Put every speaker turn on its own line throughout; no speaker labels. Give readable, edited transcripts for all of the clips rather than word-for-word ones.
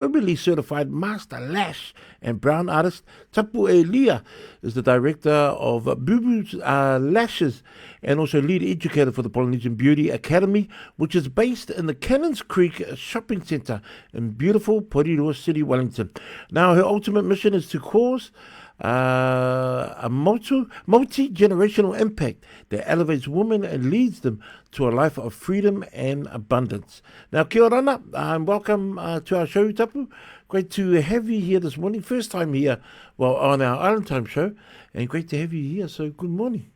Federally certified master lash and brown artist. Tapu Elia is the director of Boo Boo's Lashes and also lead educator for the Polynesian Beauty Academy, which is based in the Cannons Creek Shopping Centre in beautiful Porirua City, Wellington. Now, her ultimate mission is to cause a multi-generational impact that elevates women and leads them to a life of freedom and abundance. Now, kia ora, and welcome to our show, Tapu. Great to have you here this morning. First time here, well, on our Island Time show, and great to have you here, so good morning.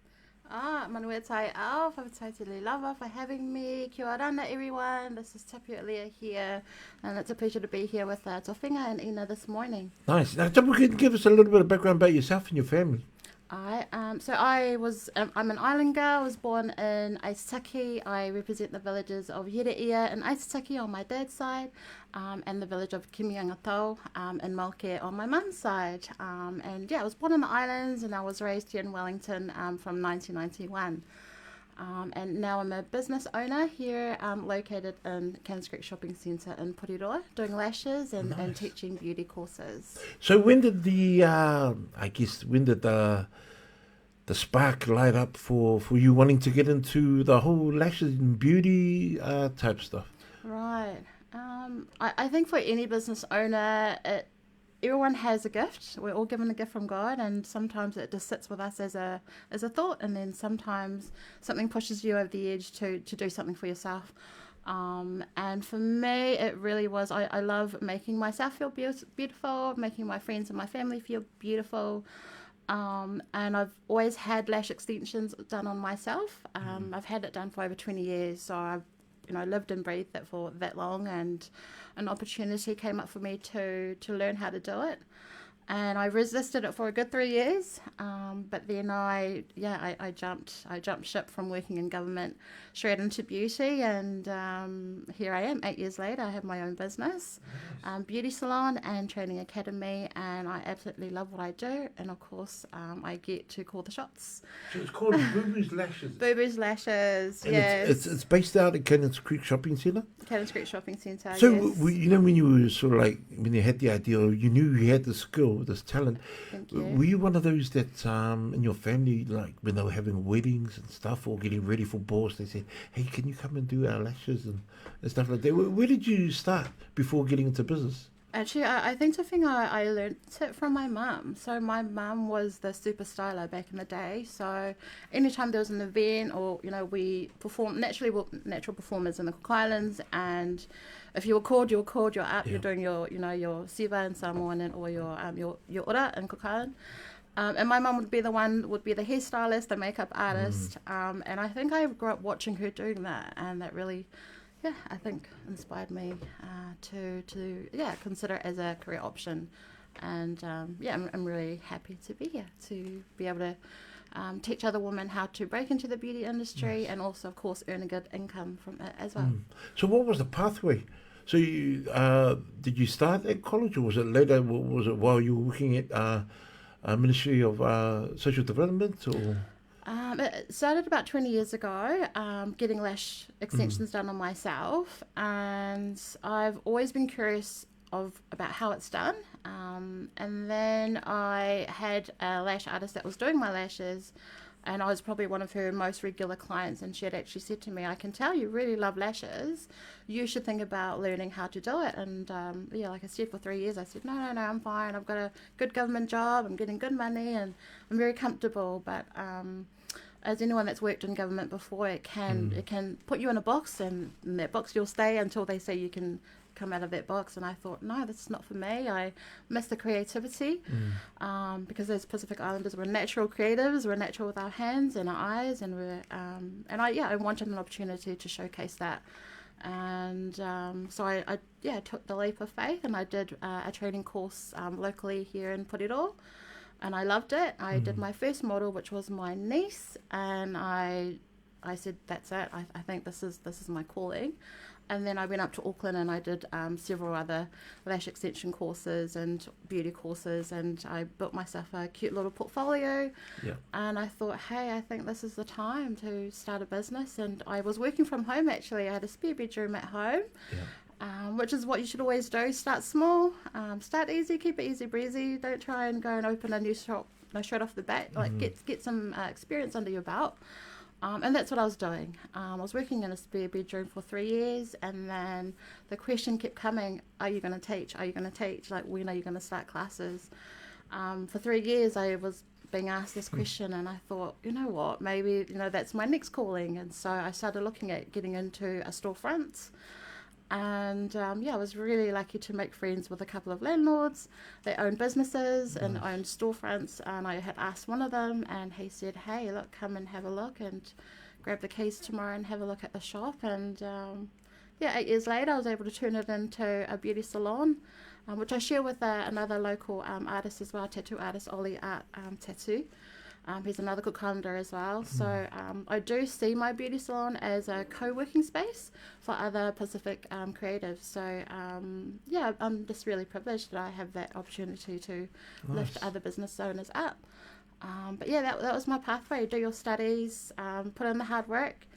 Manuel Tai Ao, whakatau te lava for having me. Kia ora everyone. This is Tapu Lea here, and it's a pleasure to be here with Tofiga and Ina this morning.
Nice. Now, Tapu, can you give us a little bit of background about yourself and your family?
I'm an island girl. I was born in Aitutaki. I represent the villages of Yereia and Aitutaki on my dad's side, and the village of Kimiangatau in Malke on my mum's side. I was born in the islands, and I was raised here in Wellington from 1991. And now I'm a business owner here, located in Cannons Creek Shopping Centre in Porirua, doing lashes and teaching beauty courses.
So when did the spark light up for you wanting to get into the whole lashes and beauty type stuff?
Right. I think for any business owner, everyone has a gift. We're all given a gift from God, and sometimes it just sits with us as a thought, and then sometimes something pushes you over the edge to do something for yourself. And for me, it really was, I love making myself feel beautiful, making my friends and my family feel beautiful. And I've always had lash extensions done on myself. I've had it done for over 20 years, so I've lived and breathed it for that long, and an opportunity came up for me to learn how to do it. And I resisted it for a good 3 years, but then I jumped ship from working in government straight into beauty, and here I am 8 years later. I have my own business, beauty salon and training academy, and I absolutely love what I do. And of course, I get to call the shots.
So it's called Boo Boo's Lashes.
Boo Boo's Lashes,
and
yes.
It's based out at Cannons Creek Shopping Centre.
Cannons Creek Shopping Centre.
So
yes.
when you were sort of like, when you had the idea, or you knew you had the skill, this talent,
Thank you.
were you one of those that in your family, like when they were having weddings and stuff or getting ready for balls, they said, hey, can you come and do our lashes and stuff like that? Where did you start before getting into business?
Actually, I think the thing I learned it from my mum. So my mum was the super styler back in the day. So anytime there was an event, or we perform natural performers in the Cook Islands, and if you were called, you're out. Yeah. You're doing your your siva in Samoa, or your ora in Cook Island. And my mum would be the hairstylist, the makeup artist, and I think I grew up watching her doing that, and that really, I think inspired me to consider it as a career option. And I'm really happy to be here, to be able to teach other women how to break into the beauty industry, and also, of course, earn a good income from it as well.
So what was the pathway? So you, did you start at college, or was it later? Was it while you were working at Ministry of Social Development, or?
It started about 20 years ago, getting lash extensions done on myself, and I've always been curious about how it's done. And then I had a lash artist that was doing my lashes, and I was probably one of her most regular clients, and she had actually said to me, I can tell you really love lashes. You should think about learning how to do it. And like I said, for 3 years I said, no, I'm fine. I've got a good government job. I'm getting good money, and I'm very comfortable. But as anyone that's worked in government before, it can put you in a box, and in that box you'll stay until they say you can come out of that box. And I thought, no, this is not for me. I miss the creativity, because as Pacific Islanders, we're natural creatives. We're natural with our hands and our eyes, and I wanted an opportunity to showcase that. And so I took the leap of faith, and I did a training course locally here in Porirua, and I loved it. I did my first model, which was my niece, and I said, that's it. I think this is my calling. And then I went up to Auckland, and I did several other lash extension courses and beauty courses, and I built myself a cute little portfolio.
Yeah.
And I thought, hey, I think this is the time to start a business. And I was working from home, actually. I had a spare bedroom at home.
Yeah.
which is what you should always do. Start small, start easy, keep it easy breezy. Don't try and go and open a new shop straight off the bat. Like get some experience under your belt. And that's what I was doing. I was working in a spare bedroom for 3 years, and then the question kept coming, are you going to teach? Are you going to teach? Like, when are you going to start classes? For 3 years, I was being asked this question, and I thought, you know what, maybe, that's my next calling. And so I started looking at getting into a storefront. And I was really lucky to make friends with a couple of landlords. They own businesses and own storefronts. And I had asked one of them, and he said, hey, look, come and have a look and grab the keys tomorrow and have a look at the shop. And 8 years later, I was able to turn it into a beauty salon, which I share with another local artist as well, tattoo artist, Ollie Art Tattoo. He's another good calendar as well. So I do see my beauty salon as a co-working space for other Pacific creatives. So I'm just really privileged that I have that opportunity to lift other business owners up. That was my pathway. Do your studies, put in the hard work,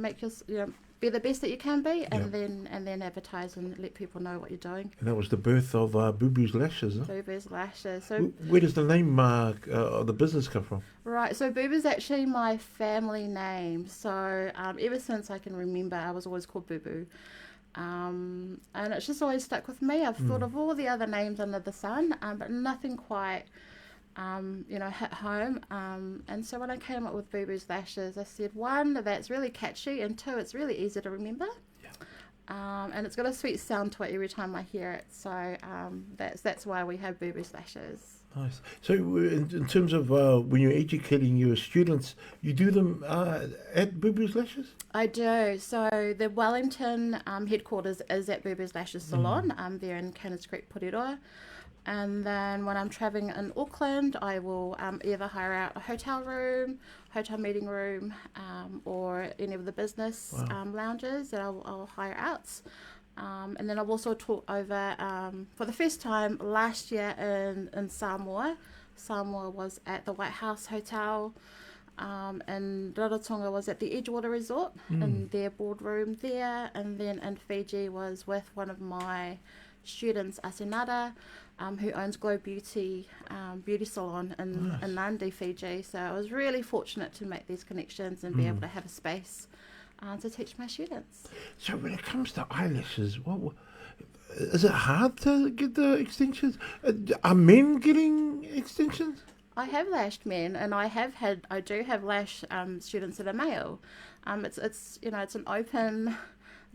make your be the best that you can be, and then advertise and let people know what you're doing.
And that was the birth of Boo Boo's Lashes, huh?
Boo Boo's Lashes. So
where does the name of the business come from?
Right, so Boo Boo's actually my family name. So ever since I can remember, I was always called Boo Boo. And it's just always stuck with me. I've thought of all the other names under the sun, but nothing quite hit home. And so when I came up with Boo Boo's Lashes, I said, one, that's really catchy, and two, it's really easy to remember. And it's got a sweet sound to it every time I hear it. So that's why we have Boo Boo's Lashes.
Nice. So in terms of when you're educating your students, you do them at Boo Boo's Lashes?
I do. So the Wellington headquarters is at Boo Boo's Lashes Salon. There in Cannons Creek, Porirua. And then when I'm traveling in Auckland, I will either hire out a hotel room, hotel meeting room, or any of the business lounges that I'll hire out. And then I've also taught over, for the first time last year in Samoa. Samoa was at the White House Hotel, and Rarotonga was at the Edgewater Resort in their boardroom there. And then in Fiji was with one of my students, Asenada, who owns Glow Beauty beauty salon in Nandi, Fiji. So I was really fortunate to make these connections and be able to have a space to teach my students.
So when it comes to eyelashes, is it hard to get the extensions? Are men getting extensions?
I have lashed men, and I do have lash students that are male.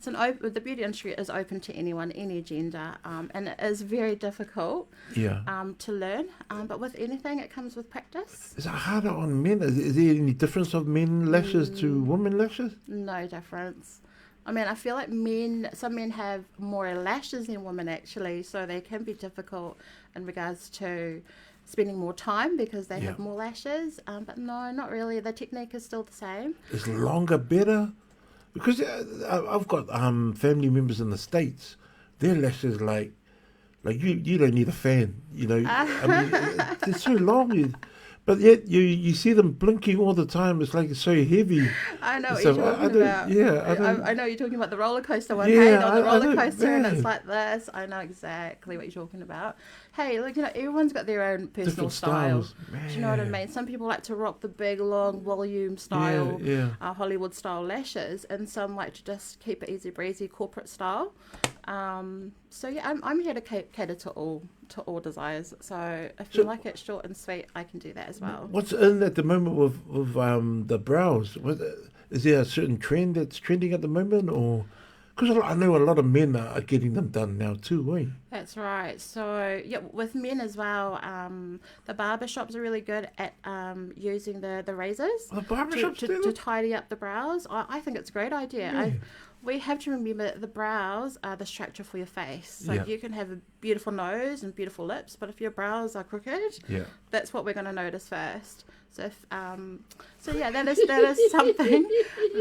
The beauty industry is open to anyone, any gender, and it is very difficult to learn. But with anything, it comes with practice.
Is it harder on men? Is there any difference of men lashes to women lashes?
No difference. I mean, I feel like some men have more lashes than women actually, so they can be difficult in regards to spending more time because they have more lashes. But no, not really. The technique is still the same.
Is longer better? Because I've got family members in the States, their lashes like you don't need a fan, I mean, they're so long, but yet you see them blinking all the time. It's like it's so heavy.
I know what you're talking about.
Yeah,
I know you're talking about the roller coaster one.
Yeah,
hey, on the roller coaster, and it's like this. I know exactly what you're talking about. Hey, everyone's got their own personal
different
style.
styles.
Do you know what I mean? Some people like to rock the big, long, volume style, Hollywood style lashes, and some like to just keep it easy breezy, corporate style. I'm here to cater to all desires. So if you like it short and sweet, I can do that as well.
What's in at the moment with the brows? Is there a certain trend that's trending at the moment, or because I know a lot of men are getting them done now too, eh?
That's right. So with men as well, the barber shops are really good at using the razors to tidy up the brows. I think it's a great idea.
Yeah.
We have to remember that the brows are the structure for your face. So you can have a beautiful nose and beautiful lips, but if your brows are crooked, that's what we're going to notice first. So that is something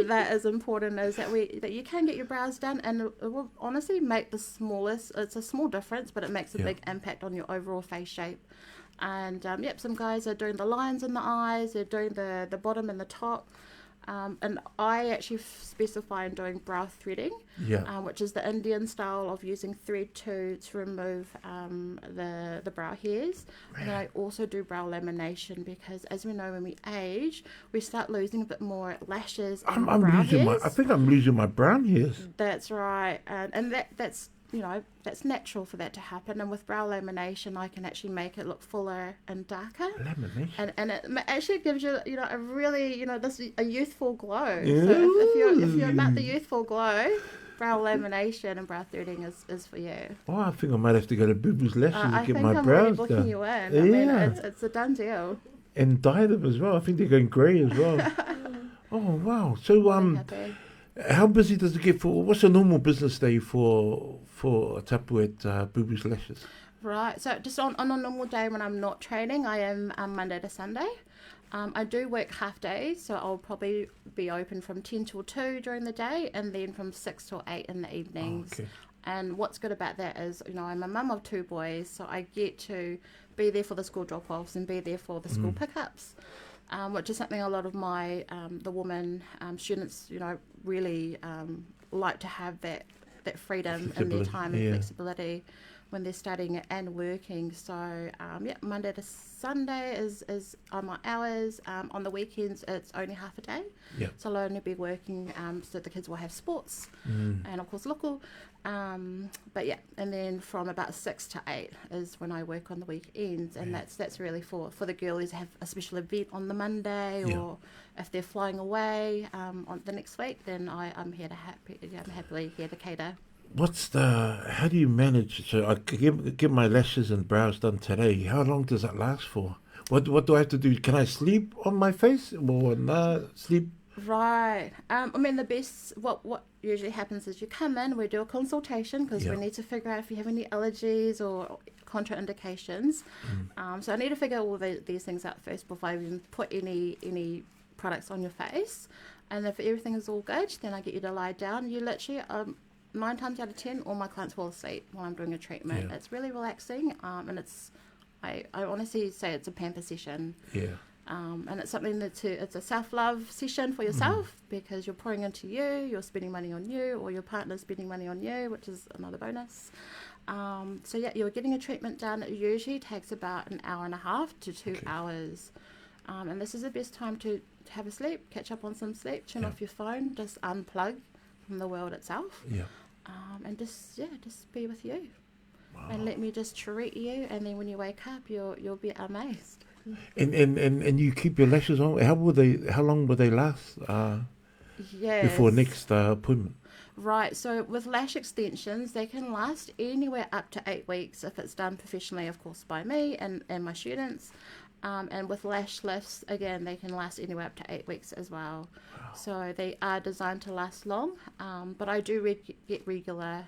that is important, is that you can get your brows done, and it will honestly make the smallest. It's a small difference, but it makes a big impact on your overall face shape. And some guys are doing the lines in the eyes. They're doing the bottom and the top. And I actually specify in doing brow threading, which is the Indian style of using thread to remove the brow hairs. And then I also do brow lamination because, as we know, when we age, we start losing a bit more lashes and brow hairs.
I think I'm losing my brown hairs.
That's right, and that's that's natural for that to happen. And with brow lamination, I can actually make it look fuller and darker.
Lamination.
And it actually gives you, a really, a youthful glow.
Yeah.
So if you're about the youthful glow, brow lamination and brow threading is for you.
Oh, I think I might have to go to Boo Boo's Lashes and get my
I'm
brows
booking
done.
you in.
Yeah.
I mean, it's a done deal.
And dye them as well. I think they're going grey as well. Oh, wow. So,
I'm happy.
how busy does it get for, what's a normal business day for a tapu at Boo Boo's Lashes?
Right, so just on a normal day when I'm not training, I am Monday to Sunday. I do work half days, so I'll probably be open from 10 till 2 during the day and then from 6 till 8 in the evenings.
Okay.
And what's good about that is, I'm a mum of 2 boys, so I get to be there for the school drop-offs and be there for the school pickups, which is something a lot of my, the women students, really like to have that freedom in their time and flexibility when they're studying and working. So Monday to Sunday is on my hours. On the weekends it's only half a day, so I'll only be working so the kids will have sports and of course local, but and then from about 6 to 8 is when I work on the weekends, and that's really for the girlies who have a special event on the Monday, or if they're flying away on the next week, then I'm happily here to cater.
How do you manage? So I get my lashes and brows done today. How long does that last for? What do I have to do? Can I sleep on my face or not sleep?
Right. I mean, the best, what usually happens is you come in, we do a consultation because we need to figure out if you have any allergies or contraindications. So I need to figure all these things out first before I even put any products on your face. And if everything is all good, then I get you to lie down. You literally 9 times out of 10, all my clients fall asleep while I'm doing a treatment. It's really relaxing, and I honestly say it's a pamper session. And it's something it's a self-love session for yourself because you're pouring into you, you're spending money on you, or your partner's spending money on you, which is another bonus. You're getting a treatment done. It usually takes about an hour and a half to 2 hours. And this is the best time to have a sleep, catch up on some sleep, turn off your phone, just unplug from the world itself, and just be with you, and let me just treat you, and then when you wake up, you'll be amazed.
And you keep your lashes on. How long will they last? Before next appointment.
Right, so with lash extensions, they can last anywhere up to 8 weeks if it's done professionally, of course, by me and my students. And with lash lifts, again, they can last anywhere up to 8 weeks as well. Wow. So they are designed to last long. But I do get regular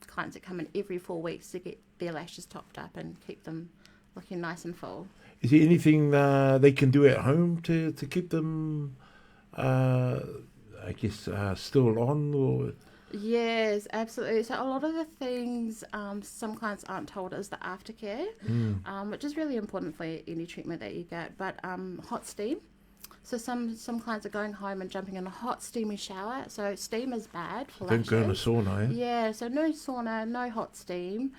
clients that come in every 4 weeks to get their lashes topped up and keep them looking nice and full.
Is there anything they can do at home to keep them, still on? Or?
Yes, absolutely. So a lot of the things some clients aren't told is the aftercare, which is really important for any treatment that you get. But hot steam. So some clients are going home and jumping in a hot steamy shower. So steam is bad for lashes.
Don't go in a sauna, eh?
Yeah, so no sauna, no hot steam.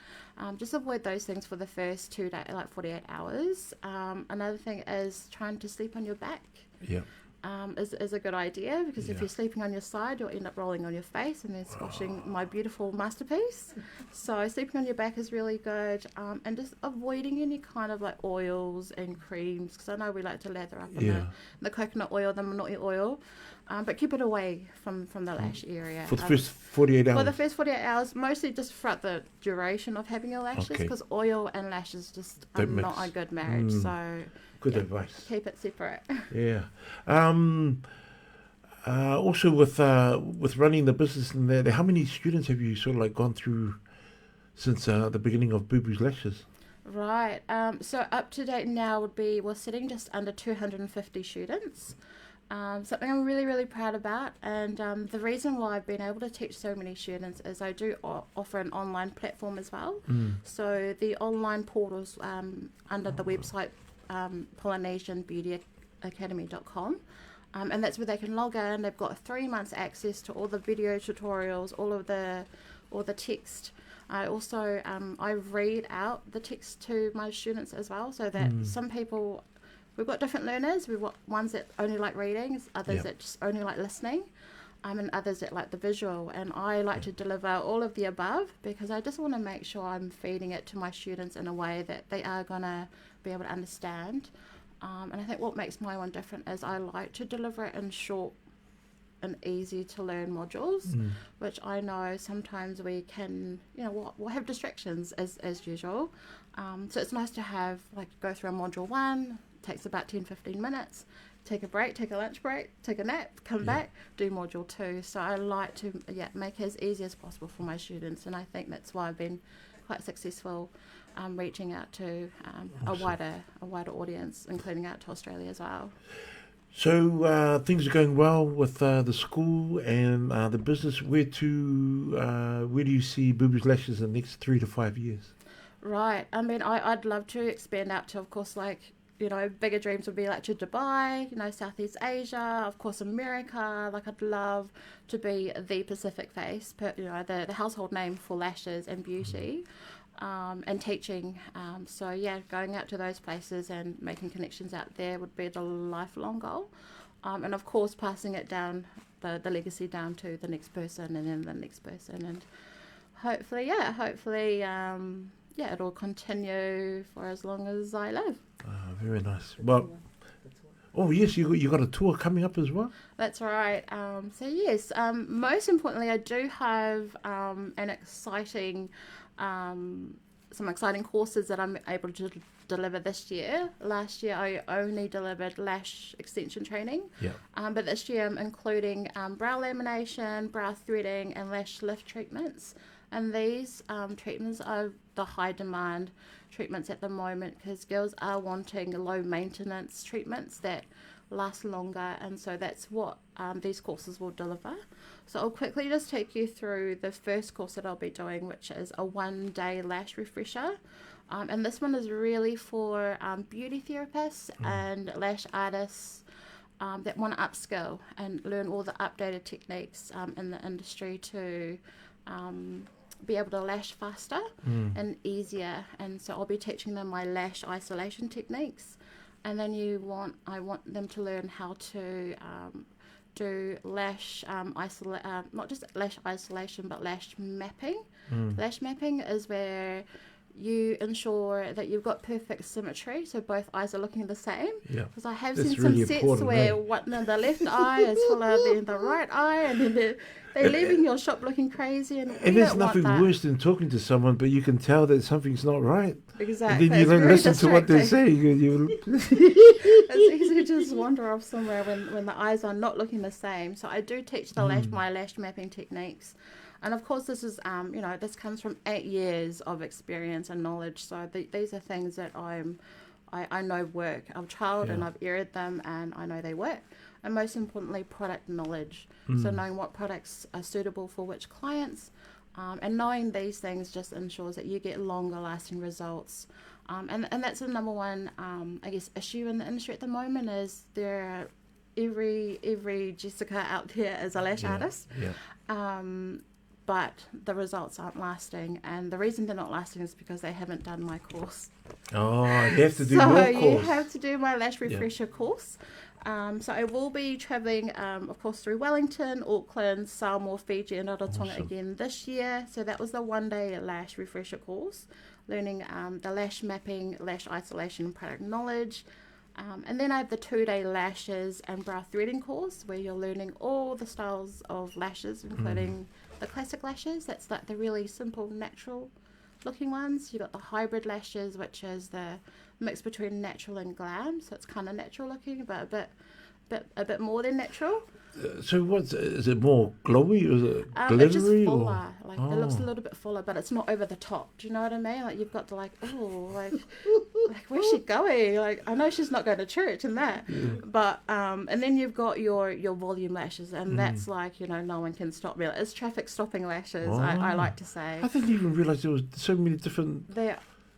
Just avoid those things for the first 2 days, like 48 hours. Another thing is trying to sleep on your back.
Yeah.
Is a good idea, because if you're sleeping on your side, you'll end up rolling on your face and then squashing my beautiful masterpiece. So sleeping on your back is really good, and just avoiding any kind of like oils and creams, because I know we like to lather up in the coconut oil, the manoi oil, but keep it away from the lash area.
For the first 48 hours?
For the first 48 hours, mostly just throughout the duration of having your lashes, because oil and lashes just are not a good marriage. So
good advice.
Keep it separate.
Yeah. Also with running the business in there, how many students have you sort of like gone through since the beginning of Boo Boo's Lashes?
Right. So up to date now we're sitting just under 250 students. Something I'm really, really proud about, and the reason why I've been able to teach so many students is I do offer an online platform as well. So the online portals under the website PolynesianBeautyAcademy.com. And that's where they can log in. They've got 3 months access to all the video tutorials, all the text. I also I read out the text to my students as well, so that some people, we've got different learners. We've got ones that only like reading, others that just only like listening, and others that like the visual. And I like to deliver all of the above, because I just want to make sure I'm feeding it to my students in a way that they are going to be able to understand. And I think what makes my one different is I like to deliver it in short and easy to learn modules, which I know sometimes we can, we'll have distractions as usual. So it's nice to have, go through a module 1, takes about 10-15 minutes, take a break, take a lunch break, take a nap, come back, do module 2. So I like to make it as easy as possible for my students, and I think that's why I've been quite successful reaching out to a wider audience, including out to Australia as well.
So things are going well with the school and the business. Where do you see Boo Boo's Lashes in the next 3 to 5 years?
Right. I mean, I'd love to expand out to, of course, bigger dreams would be to Dubai, Southeast Asia, of course, America. I'd love to be the Pacific face, the household name for lashes and beauty. And teaching. Going out to those places and making connections out there would be the lifelong goal. And of course, passing it down, the legacy down to the next person and then the next person. And hopefully, it'll continue for as long as I live.
Very nice. Well, oh yes, you got a tour coming up as well?
That's right. Most importantly, I do have some exciting courses that I'm able to deliver this year. Last year I only delivered lash extension training, but this year I'm including brow lamination, brow threading, and lash lift treatments. And these treatments are the high demand treatments at the moment, because girls are wanting low maintenance treatments that last longer, and so that's what these courses will deliver. So I'll quickly just take you through the first course that I'll be doing, which is a 1-day lash refresher, and this one is really for beauty therapists and lash artists that want to upskill and learn all the updated techniques in the industry to be able to lash faster and easier. And so I'll be teaching them my lash isolation techniques. And then I want them to learn how to do lash not just lash isolation, but lash mapping. Lash mapping is where you ensure that you've got perfect symmetry, so both eyes are looking the same. Because I have seen some sets where the left eye is fuller than the right eye, and then they're leaving your shop looking crazy. And
there's nothing worse than talking to someone, but you can tell that something's not right.
Exactly.
And then you don't listen to what they're saying.
It's easy to just wander off somewhere when the eyes are not looking the same. So I do teach my lash mapping techniques. And of course, this is, this comes from 8 years of experience and knowledge. So these are things that I know work. I've trialed and I've aired them, and I know they work. And most importantly, product knowledge. So knowing what products are suitable for which clients, and knowing these things just ensures that you get longer lasting results. And that's the number one, issue in the industry at the moment, is every Jessica out there is a lash artist. But the results aren't lasting, and the reason they're not lasting is because they haven't done my course.
Oh, you have to do your course.
So you have to do my lash refresher course. So I will be travelling, of course, through Wellington, Auckland, Samoa, Fiji, and Rarotonga again this year. So that was the 1-day lash refresher course, learning the lash mapping, lash isolation, and product knowledge. And then I have the 2-day lashes and brow threading course, where you're learning all the styles of lashes, including the classic lashes. That's like the really simple, natural looking ones. You've got the hybrid lashes, which is the mix between natural and glam. So it's kind of natural looking, but a bit more than natural.
So is it more glowy, or is it glittery?
It's just fuller. It looks a little bit fuller, but it's not over the top. Do you know what I mean? You've got to where's she going? I know she's not going to church and that. But and then you've got your volume lashes, and that's no one can stop me. It's traffic stopping lashes. I like to say.
I didn't even realise there was so many different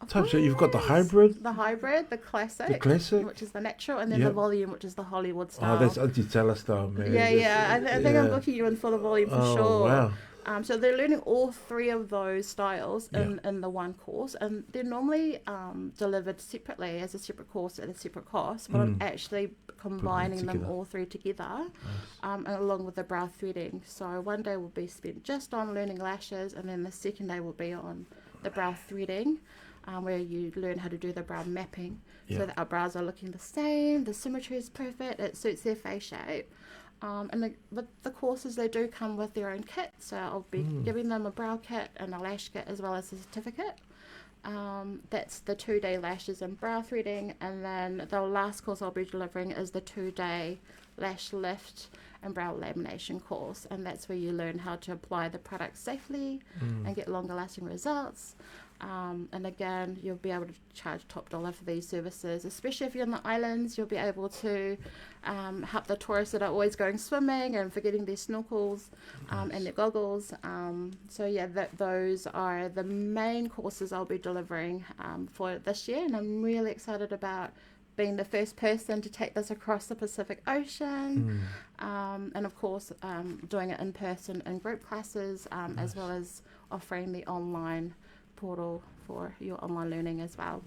type. So you've got the hybrid,
the hybrid, the classic, which is the natural, and then the volume, which is the Hollywood style.
Oh, that's Anti-Tala style, man.
Yeah. I think I'm booking you in for the volume for sure.
Wow.
So they're learning all three of those styles in the one course, and they're normally delivered separately as a separate course at a separate cost, but I'm actually combining them all three together, along with the brow threading. So one day will be spent just on learning lashes, and then the second day will be on the brow threading, where you learn how to do the brow mapping, so that our brows are looking the same, the symmetry is perfect, it suits their face shape. With the courses, they do come with their own kit, so I'll be giving them a brow kit and a lash kit as well as a certificate. That's the 2-day lashes and brow threading, and then the last course I'll be delivering is the 2-day lash lift and brow lamination course, and that's where you learn how to apply the product safely and get longer lasting results. And again, you'll be able to charge top dollar for these services, especially if you're in the islands. You'll be able to help the tourists that are always going swimming and forgetting their snorkels and their goggles. Those are the main courses I'll be delivering for this year, and I'm really excited about being the first person to take this across the Pacific Ocean, and of course doing it in person in group classes, as well as offering the online portal for your online learning as well.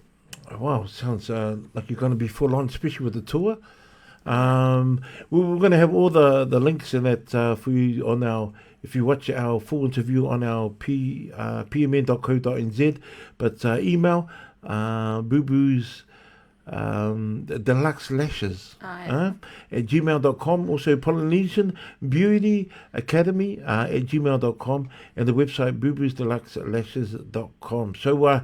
Wow, sounds like you're going to be full on, especially with the tour. We're going to have all the links in that for you on our, if you watch our full interview on our pmn.co.nz, but email boo-boos deluxe lashes at gmail.com. Also Polynesian Beauty Academy at gmail.com, and the website booboosdeluxelashes.com. So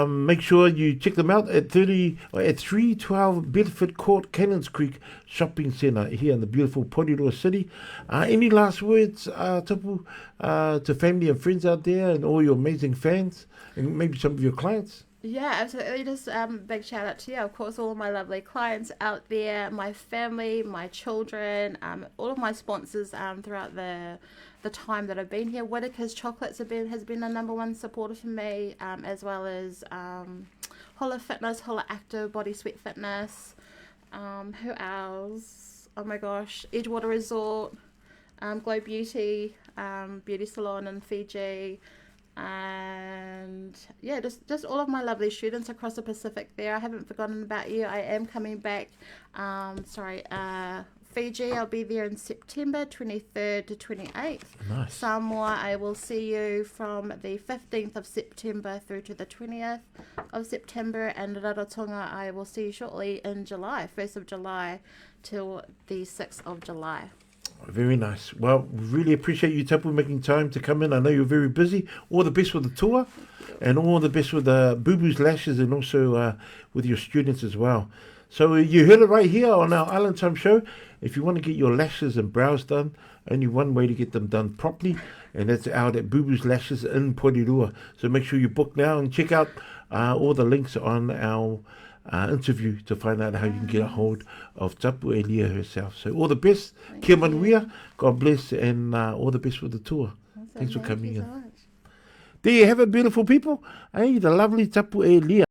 make sure you check them out at 312 Bedford Court, Cannons Creek Shopping Centre here in the beautiful Porirua City. Any last words, Tapu, to family and friends out there and all your amazing fans and maybe some of your clients?
Yeah, absolutely. Just big shout out to you. Of course, all of my lovely clients out there, my family, my children, all of my sponsors throughout the time that I've been here. Whittaker's Chocolates has been a number one supporter for me, as well as Hola Fitness, Hola Active, Body Sweat Fitness. Who else? Oh my gosh, Edgewater Resort, Glow Beauty, Beauty Salon in Fiji. And yeah, just all of my lovely students across the Pacific there. I haven't forgotten about you. I am coming back. Fiji, I'll be there in September 23rd to 28th.
Nice.
Samoa, I will see you from the 15th of September through to the 20th of September. And Rarotonga, I will see you shortly in July, 1st of July till the 6th of July.
Very nice. Well, we really appreciate you, Tapu, making time to come in. I know you're very busy. All the best with the tour, and all the best with the Boo-Boo's Lashes, and also with your students as well. So you heard it right here on our Island Time show. If you want to get your lashes and brows done, only one way to get them done properly, and that's out at Boo-Boo's Lashes in Porirua. So make sure you book now and check out all the links on our interview to find out how you can get a hold of Tapu Elia herself. So all the best, kia manuia, God bless, and all the best with the tour. Awesome. Thanks for coming in. So there you have it, beautiful people. Hey, the lovely Tapu Elia.